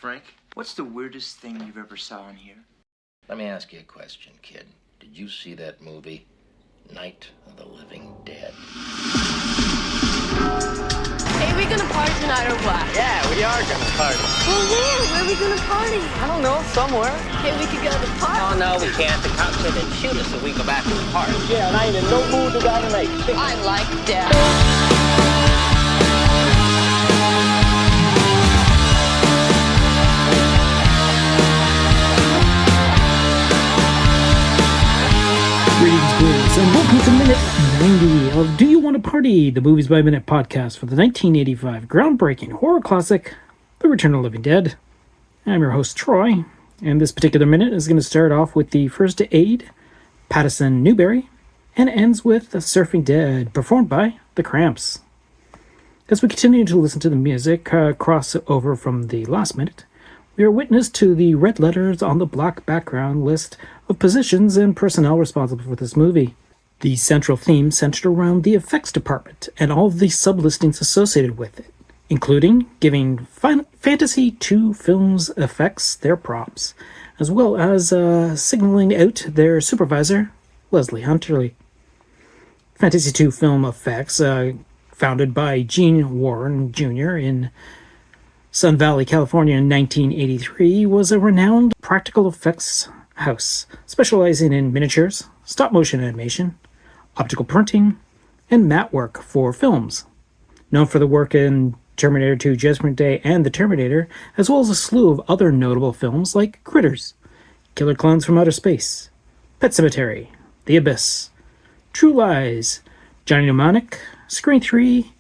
Frank. What's the weirdest thing you've ever saw in here? Let me ask you a question, kid. Did you see that movie, Night of the Living Dead? Hey, we gonna party tonight or what? Yeah, we are gonna party. Well, where are we gonna party? I don't know, somewhere. Hey, we could go to the park. Oh, no, we can't. The cops said they'd shoot us if we go back to the park. Yeah, and I ain't in no mood to go tonight. I like that. Greetings, ghouls, and welcome to minute 90 of Do You Want to Party? The Movies by Minute podcast for the 1985 groundbreaking horror classic, The Return of the Living Dead. I'm your host, Troy, and this particular minute is going to start off with the first aid, Pattison Newberry, and ends with Surfing Dead, performed by The Cramps. As we continue to listen to the music cross over from the last minute, we are witness to the red letters on the black background list of positions and personnel responsible for this movie. The central theme centered around the effects department and all of the sub-listings associated with it, including giving Fantasy II Films effects their props, as well as signaling out their supervisor, Leslie Hunterly. Fantasy II Film Effects, founded by Gene Warren Jr. in Sun Valley, California in 1983, was a renowned practical effects house, specializing in miniatures, stop-motion animation, optical printing, and matte work for films. Known for the work in Terminator 2 Judgment Day and The Terminator, as well as a slew of other notable films like Critters, Killer Clowns from Outer Space, Pet Sematary, The Abyss, True Lies, Johnny Mnemonic, Screen 3,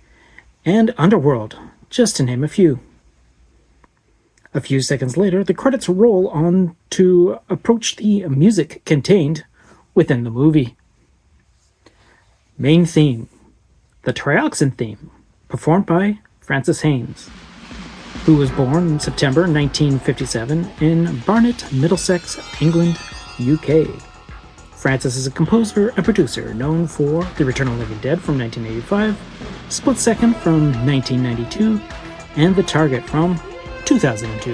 and Underworld, just to name a few. A few seconds later, the credits roll on to approach the music contained within the movie. Main theme, the Trioxin theme, performed by Francis Haynes, who was born in September 1957 in Barnet, Middlesex, England, UK. Francis is a composer and producer known for The Return of the Living Dead from 1985, Split Second from 1992, and The Target from 2002.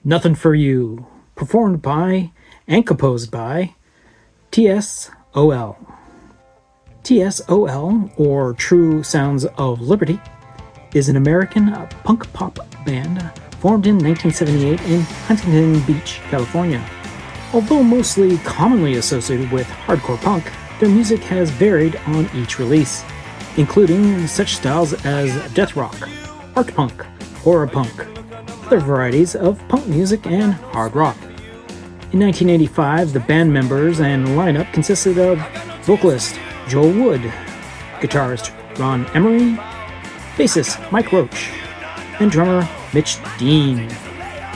Nothing for You, performed by and composed by TSOL. TSOL, or True Sounds of Liberty, is an American punk pop band formed in 1978 in Huntington Beach, California. Although mostly commonly associated with hardcore punk, their music has varied on each release, including such styles as death rock, art punk, horror punk, other varieties of punk music, and hard rock. In 1985, the band members and lineup consisted of vocalist Joel Wood, guitarist Ron Emery, bassist Mike Roach, and drummer Mitch Dean.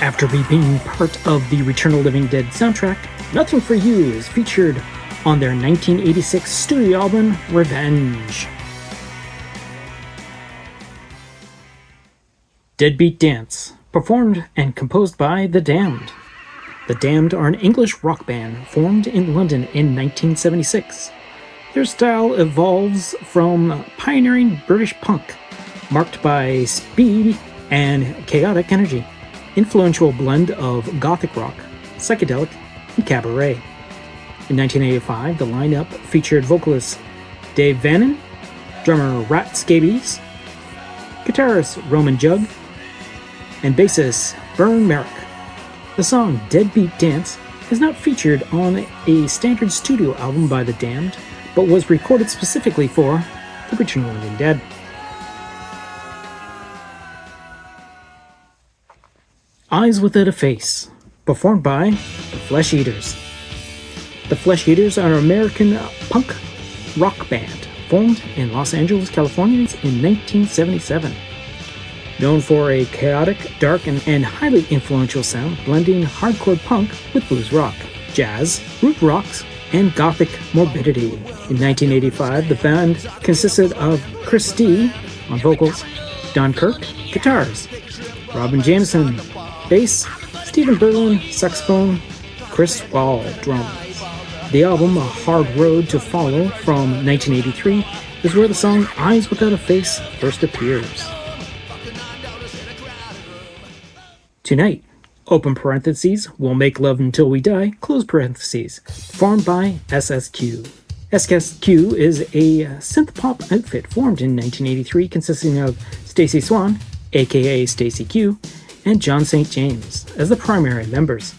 After being part of the Return of the Living Dead soundtrack, Nothing for You is featured on their 1986 studio album, Revenge. Deadbeat Dance, performed and composed by The Damned. The Damned are an English rock band formed in London in 1976. Their style evolves from pioneering British punk, marked by speed and chaotic energy, influential blend of gothic rock, psychedelic, and cabaret. In 1985, the lineup featured vocalist Dave Vannon, drummer Rat Scabies, guitarist Roman Jug, and bassist Vern Merrick. The song Deadbeat Dance is not featured on a standard studio album by The Damned, but was recorded specifically for The Return of the Living Dead. Eyes Without a Face, performed by The Flesh Eaters. The Flesh Eaters are an American punk rock band formed in Los Angeles, California in 1977. Known for a chaotic, dark, and highly influential sound, blending hardcore punk with blues rock, jazz, root rocks, and gothic morbidity. In 1985, the band consisted of Chris D on vocals, Don Kirk, guitars, Robin Jameson, bass, Stephen Berlin, saxophone, Chris Wall, drums. The album A Hard Road to Follow from 1983 is where the song Eyes Without a Face first appears. Tonight, open parentheses, We'll Make Love Until We Die, close parentheses, formed by SSQ. SSQ is a synth-pop outfit formed in 1983 consisting of Stacey Swan, aka Stacey Q, and John St. James as the primary members.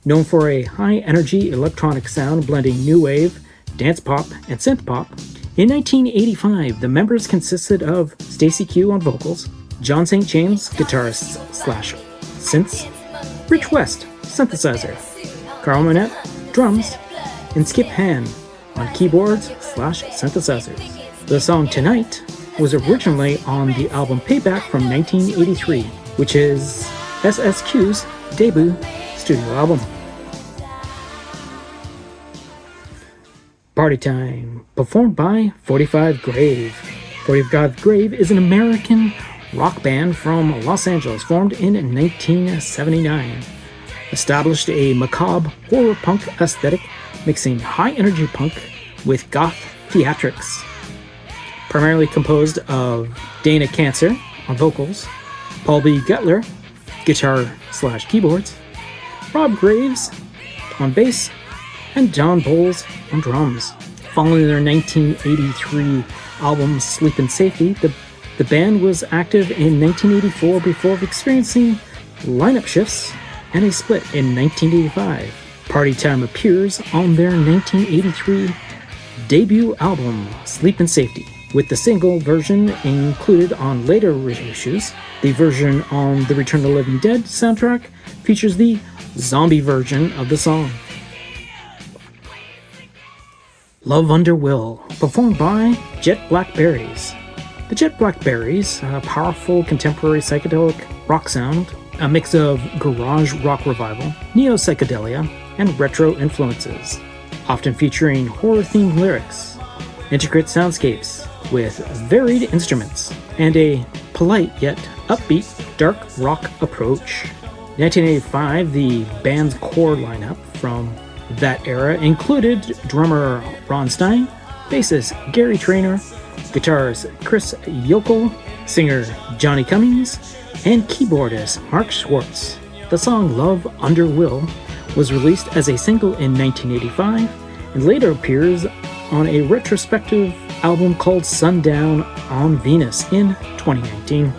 Known for a high-energy electronic sound blending new wave, dance pop, and synth pop, in 1985 the members consisted of Stacey Q on vocals, John St. James, guitarist / synths, Rich West, synthesizer, Carl Manette, drums, and Skip Hand on keyboards / synthesizers. The song Tonight was originally on the album Payback from 1983, which is SSQ's debut studio album. Party Time, performed by 45 Grave. 45 Grave is an American rock band from Los Angeles formed in 1979. Established a macabre horror punk aesthetic mixing high-energy punk with goth theatrics. Primarily composed of Dana Cancer on vocals, Paul B. Gutler, guitar / keyboards, Rob Graves on bass, and John Bowles on drums. Following their 1983 album Sleep in Safety, the band was active in 1984 before experiencing lineup shifts and a split in 1985. Party Time appears on their 1983 debut album, Sleep in Safety, with the single version included on later reissues. The version on the Return of the Living Dead soundtrack features the zombie version of the song. Love Under Will, performed by Jet Blackberries. The Jet Blackberries, a powerful contemporary psychedelic rock sound, a mix of garage rock revival, neo-psychedelia, and retro influences, often featuring horror-themed lyrics, intricate soundscapes with varied instruments, and a polite yet upbeat dark rock approach. 1985, the band's core lineup from that era included drummer Ron Stein, bassist Gary Trainor, guitarist Chris Yokel, singer Johnny Cummings, and keyboardist Mark Schwartz. The song Love Under Will was released as a single in 1985 and later appears on a retrospective album called Sundown on Venus in 2019.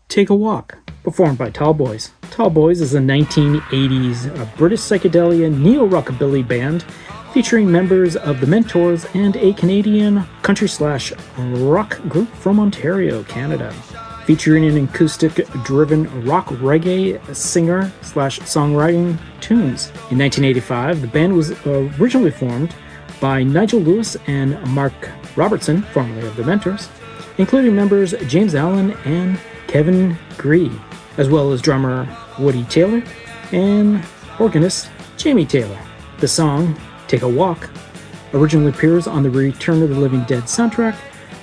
Take a Walk, performed by Tall Boys. Tall Boys is a 1980s British psychedelia neo-rockabilly band featuring members of the Mentors and a Canadian country / rock group from Ontario, Canada. Featuring an acoustic-driven rock reggae singer / songwriting tunes. In 1985, the band was originally formed by Nigel Lewis and Mark Robertson, formerly of the Mentors, including members James Allen and Kevin Gree, as well as drummer Woody Taylor and organist Jamie Taylor. The song Take a Walk originally appears on the Return of the Living Dead soundtrack,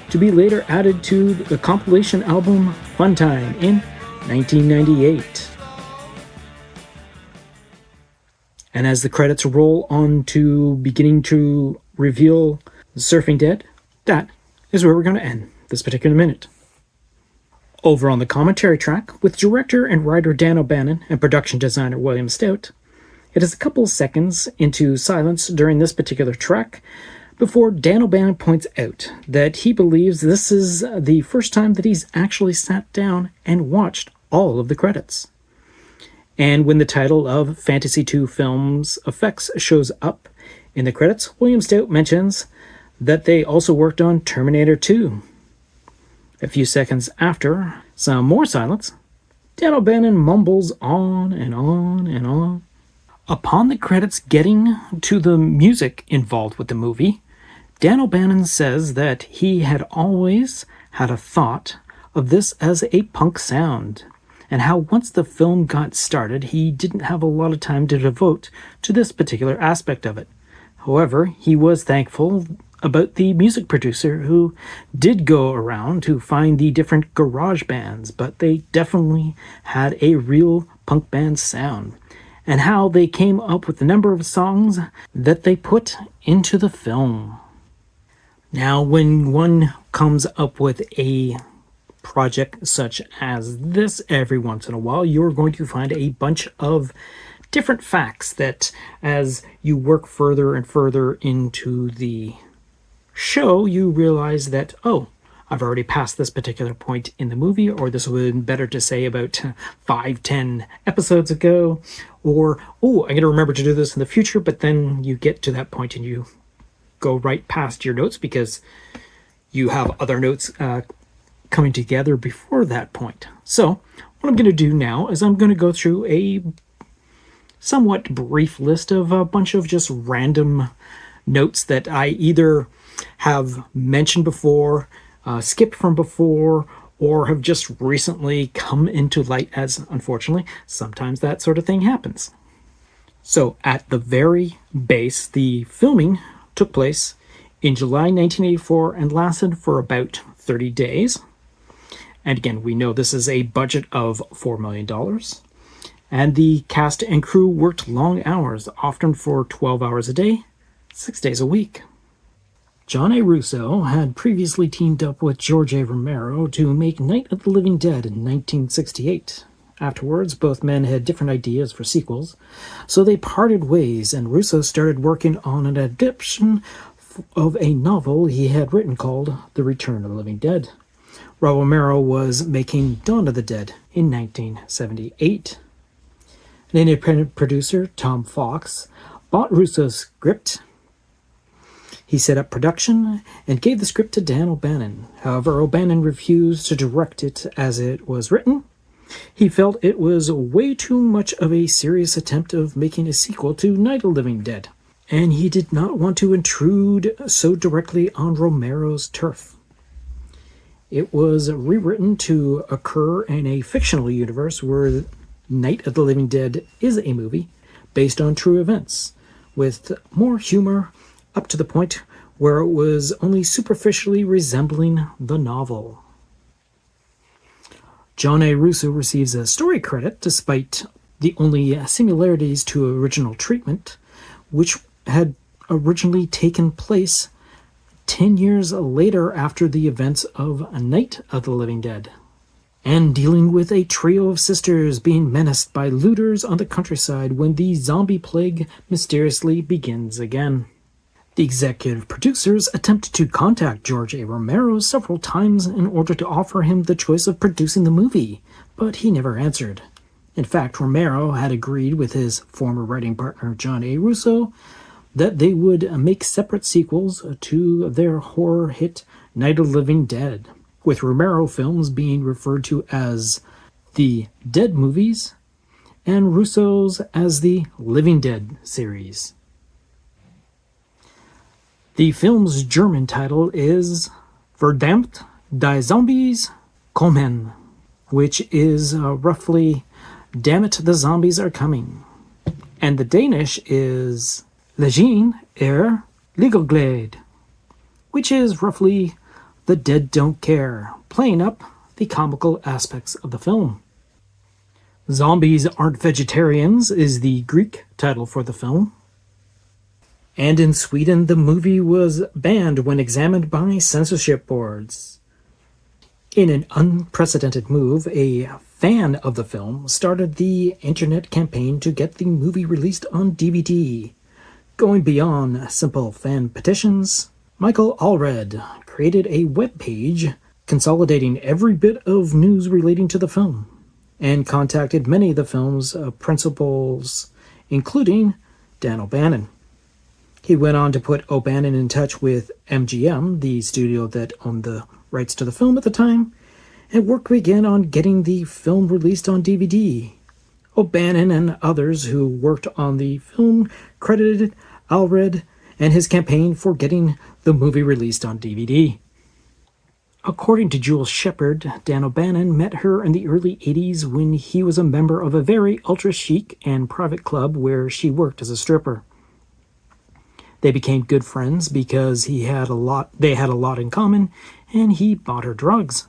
to be later added to the compilation album Fun Time in 1998. And as the credits roll on to beginning to reveal Surfing Dead, that is where we're going to end this particular minute. Over on the commentary track, with director and writer Dan O'Bannon and production designer William Stout, it is a couple seconds into silence during this particular track before Dan O'Bannon points out that he believes this is the first time that he's actually sat down and watched all of the credits. And when the title of Fantasy II Films Effects shows up in the credits, William Stout mentions that they also worked on Terminator 2. A few seconds after, some more silence, Dan O'Bannon mumbles on and on and on. Upon the credits getting to the music involved with the movie, Dan O'Bannon says that he had always had a thought of this as a punk sound, and how once the film got started, he didn't have a lot of time to devote to this particular aspect of it. However, he was thankful about the music producer who did go around to find the different garage bands, but they definitely had a real punk band sound. and how they came up with the number of songs that they put into the film. Now, when one comes up with a project such as this every once in a while, you're going to find a bunch of different facts that, as you work further and further into the show, you realize that, oh, I've already passed this particular point in the movie, or this would have been better to say about 5-10 episodes ago, or, oh, I'm going to remember to do this in the future, but then you get to that point and you go right past your notes because you have other notes coming together before that point. So what I'm going to do now is I'm going to go through a somewhat brief list of a bunch of just random notes that I either have mentioned before, skipped from before, or have just recently come into light, as unfortunately sometimes that sort of thing happens. So at the very base, the filming took place in July 1984 and lasted for about 30 days. And again, we know this is a budget of $4 million. And the cast and crew worked long hours, often for 12 hours a day, 6 days a week. John A. Russo had previously teamed up with George A. Romero to make Night of the Living Dead in 1968. Afterwards, both men had different ideas for sequels, so they parted ways, and Russo started working on an adaptation of a novel he had written called The Return of the Living Dead. Romero was making Dawn of the Dead in 1978. An independent producer, Tom Fox, bought Russo's script. He set up production and gave the script to Dan O'Bannon. However, O'Bannon refused to direct it as it was written. He felt it was way too much of a serious attempt of making a sequel to Night of the Living Dead, and he did not want to intrude so directly on Romero's turf. It was rewritten to occur in a fictional universe where Night of the Living Dead is a movie based on true events, with more humor up to the point where it was only superficially resembling the novel. John A. Russo receives a story credit despite the only similarities to original treatment, which had originally taken place 10 years later after the events of Night of the Living Dead, and dealing with a trio of sisters being menaced by looters on the countryside when the zombie plague mysteriously begins again. The executive producers attempted to contact George A. Romero several times in order to offer him the choice of producing the movie, but he never answered. In fact, Romero had agreed with his former writing partner John A. Russo that they would make separate sequels to their horror hit Night of the Living Dead, with Romero films being referred to as the Dead movies and Russo's as the Living Dead series. The film's German title is Verdammt, die Zombies kommen, which is roughly Damn it, the zombies are coming. And the Danish is Legien er Ligeglade, which is roughly The Dead Don't Care, playing up the comical aspects of the film. Zombies Aren't Vegetarians is the Greek title for the film. And in Sweden, the movie was banned when examined by censorship boards. In an unprecedented move, a fan of the film started the internet campaign to get the movie released on DVD. Going beyond simple fan petitions, Michael Allred created a web page consolidating every bit of news relating to the film, and contacted many of the film's principals, including Dan O'Bannon. He went on to put O'Bannon in touch with MGM, the studio that owned the rights to the film at the time, and work began on getting the film released on DVD. O'Bannon and others who worked on the film credited Allred and his campaign for getting the movie released on DVD. According to Jules Shepard, Dan O'Bannon met her in the early 80s when he was a member of a very ultra-chic and private club where she worked as a stripper. They became good friends because they had a lot in common, and he bought her drugs.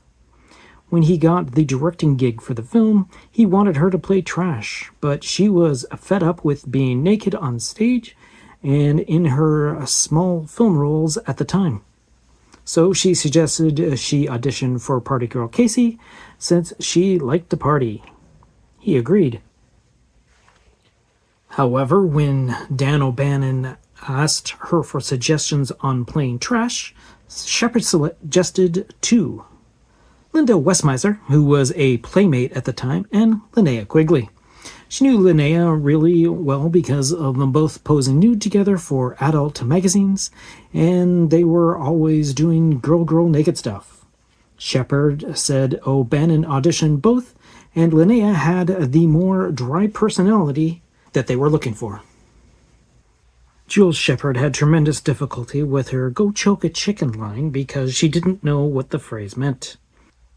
When he got the directing gig for the film, he wanted her to play Trash, but she was fed up with being naked on stage and in her small film roles at the time. So she suggested she audition for Party Girl Casey since she liked to party. He agreed. However, when Dan O'Bannon asked her for suggestions on playing Trash, Shepard suggested two: Linda Westmiser, who was a playmate at the time, and Linnea Quigley. She knew Linnea really well because of them both posing nude together for adult magazines, and they were always doing girl naked stuff. Shepard said O'Bannon auditioned both, and Linnea had the more dry personality that they were looking for. Jules Shepard had tremendous difficulty with her "go choke a chicken" line because she didn't know what the phrase meant.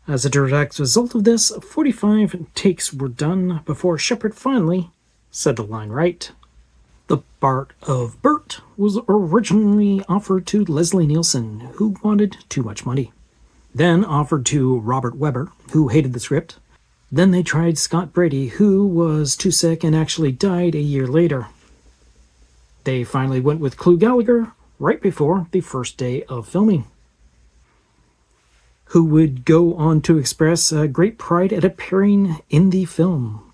As a direct result of this, 45 takes were done before Shepard finally said the line right. The part of Bert was originally offered to Leslie Nielsen, who wanted too much money. Then offered to Robert Webber, who hated the script. Then they tried Scott Brady, who was too sick and actually died a year later. They finally went with Clu Gallagher right before the first day of filming, who would go on to express great pride at appearing in the film,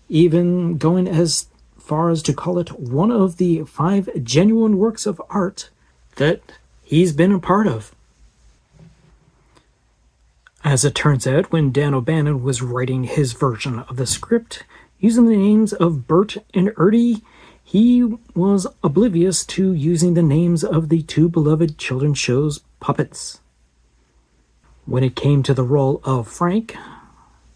even going as far as to call it one of the 5 genuine works of art that he's been a part of. As it turns out, when Dan O'Bannon was writing his version of the script, using the names of Bert and Ernie, he was oblivious to using the names of the two beloved children's show's puppets. When it came to the role of Frank,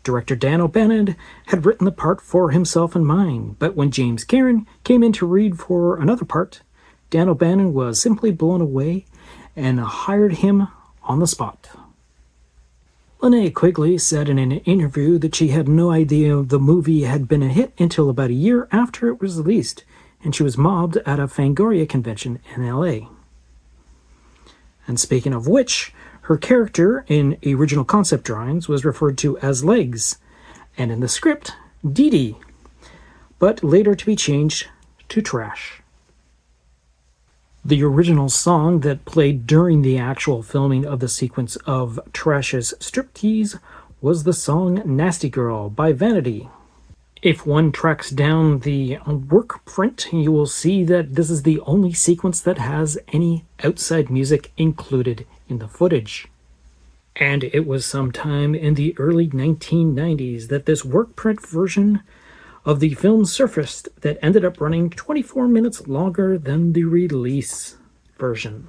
director Dan O'Bannon had written the part for himself in mind, but when James Karen came in to read for another part, Dan O'Bannon was simply blown away and hired him on the spot. Linnea Quigley said in an interview that she had no idea the movie had been a hit until about a year after it was released, and she was mobbed at a Fangoria convention in LA. And speaking of which, her character in original concept drawings was referred to as Legs, and in the script, Dee Dee, but later to be changed to Trash. The original song that played during the actual filming of the sequence of Trash's striptease was the song Nasty Girl by Vanity. If one tracks down the work print, you will see that this is the only sequence that has any outside music included in the footage. And it was sometime in the early 1990s that this work print version of the film surfaced that ended up running 24 minutes longer than the release version.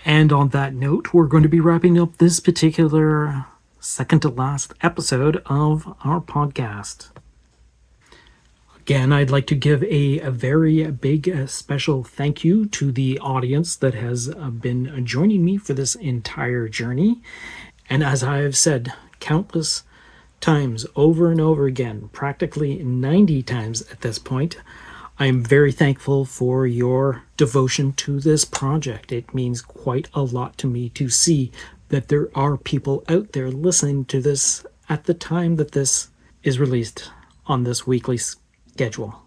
And on that note, we're going to be wrapping up this particular second to last episode of our podcast. Again, I'd like to give a very big special thank you to the audience that has been joining me for this entire journey. And as I've said countless times over and over again, practically 90 times at this point, I'm very thankful for your devotion to this project. It means quite a lot to me to see that there are people out there listening to this at the time that this is released on this weekly schedule.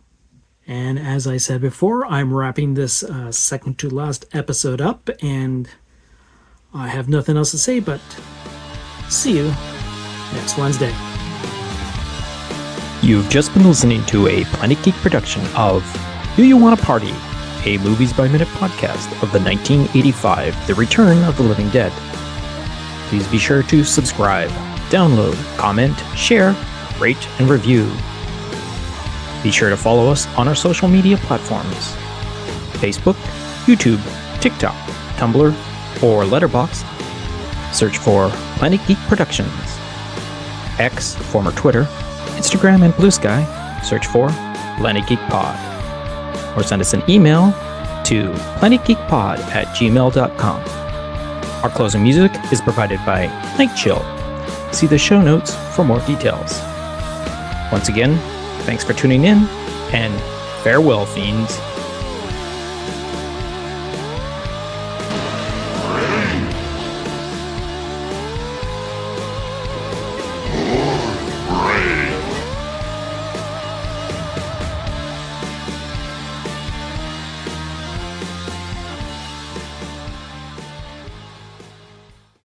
And as I said before, I'm wrapping this second to last episode up, and I have nothing else to say but see you next Wednesday. You've just been listening to a Planet Geek production of Do You Want to Party? A Movies by Minute podcast of the 1985 The Return of the Living Dead. Please be sure to subscribe, download, comment, share, rate, and review. Be sure to follow us on our social media platforms: Facebook, YouTube, TikTok, Tumblr, or Letterboxd. Search for Planet Geek Productions. X, former Twitter, Instagram, and Blue Sky, search for Planet Geek Pod. Or send us an email to planetgeekpod@gmail.com. Our closing music is provided by Night Chill. See the show notes for more details. Once again, thanks for tuning in, and farewell, fiends.